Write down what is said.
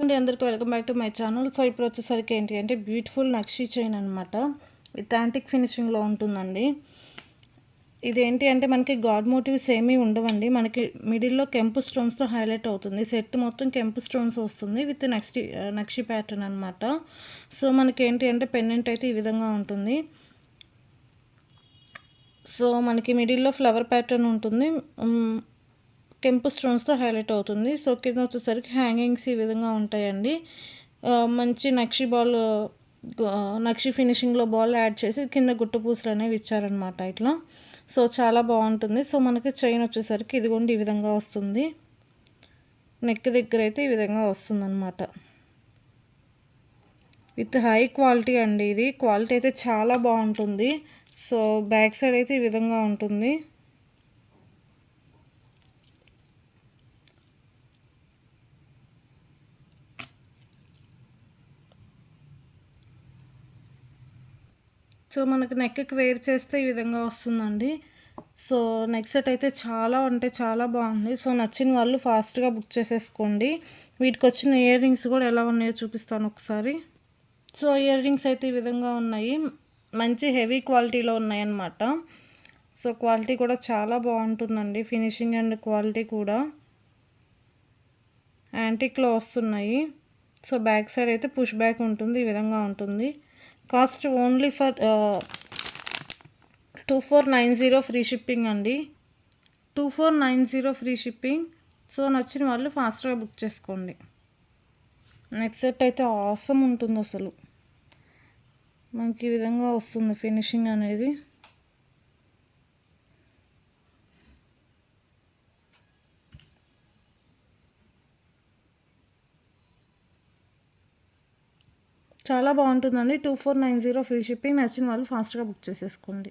అండి అందరికీ welcome back to my channel. So ఇప్పుడు వచ్చేసరికి ఏంటి అంటే బ్యూటిఫుల్ నక్షి చైన్ అనమాట. విత్ యాంటిక్ ఫినిషింగ్లో ఉంటుందండి. ఇదేంటి అంటే మనకి గాడ్ మోటివ్స్ ఏమీ ఉండవండి. మనకి మిడిల్లో కెంపు స్టోన్స్తో హైలైట్ అవుతుంది. సెట్ మొత్తం కెంపు స్టోన్స్ వస్తుంది విత్ నక్షి ప్యాటర్న్ అనమాట. సో మనకి ఏంటి అంటే పెండెంట్ అయితే ఈ విధంగా ఉంటుంది. సో మనకి మిడిల్లో ఫ్లవర్ ప్యాటర్న్ ఉంటుంది. కెంపు స్టోన్స్తో హైలైట్ అవుతుంది. సో కింద వచ్చేసరికి హ్యాంగింగ్స్ ఈ విధంగా ఉంటాయండి. మంచి నక్షి ఫినిషింగ్లో బాల్ యాడ్ చేసి కింద గుట్టు పూసలు అనేవి ఇచ్చారనమాట ఇట్లా. సో చాలా బాగుంటుంది. సో మనకి చైన్ వచ్చేసరికి ఇదిగోండి ఈ విధంగా వస్తుంది. నెక్ దగ్గర అయితే ఈ విధంగా వస్తుందన్నమాట. విత్ హై క్వాలిటీ అండి. ఇది క్వాలిటీ అయితే చాలా బాగుంటుంది. సో బ్యాక్ సైడ్ అయితే ఈ విధంగా ఉంటుంది. సో మనకి నెక్కి వేర్ చేస్తే ఈ విధంగా వస్తుందండి. సో నెక్ సెట్ అయితే చాలా అంటే చాలా బాగుంది. సో నచ్చిన వాళ్ళు ఫాస్ట్గా బుక్ చేసేసుకోండి. వీటికి వచ్చిన ఇయర్ రింగ్స్ కూడా ఎలా ఉన్నాయో చూపిస్తాను ఒకసారి. సో ఇయర్ రింగ్స్ అయితే ఈ విధంగా ఉన్నాయి. మంచి హెవీ క్వాలిటీలో ఉన్నాయన్నమాట. సో క్వాలిటీ కూడా చాలా బాగుంటుందండి. ఫినిషింగ్ అండ్ క్వాలిటీ కూడా యాంటిక్లో వస్తున్నాయి. సో బ్యాక్ సైడ్ అయితే పుష్ బ్యాక్ ఉంటుంది. ఈ విధంగా ఉంటుంది. Cost only for 2490 free shipping అండి. 2490 ఫ్రీ షిప్పింగ్. సో నచ్చిన వాళ్ళు ఫాస్ట్గా బుక్ చేసుకోండి. నెక్స్ట్ సెట్ అయితే ఆసమ్ ఉంటుంది. అసలు మనకి ఈ విధంగా వస్తుంది ఫినిషింగ్ అనేది. చాలా బాగుంటుందండి. 2490 ఫ్రీ షిప్పింగ్. నచ్చిన వాళ్ళు ఫాస్ట్గా బుక్ చేసేసుకోండి.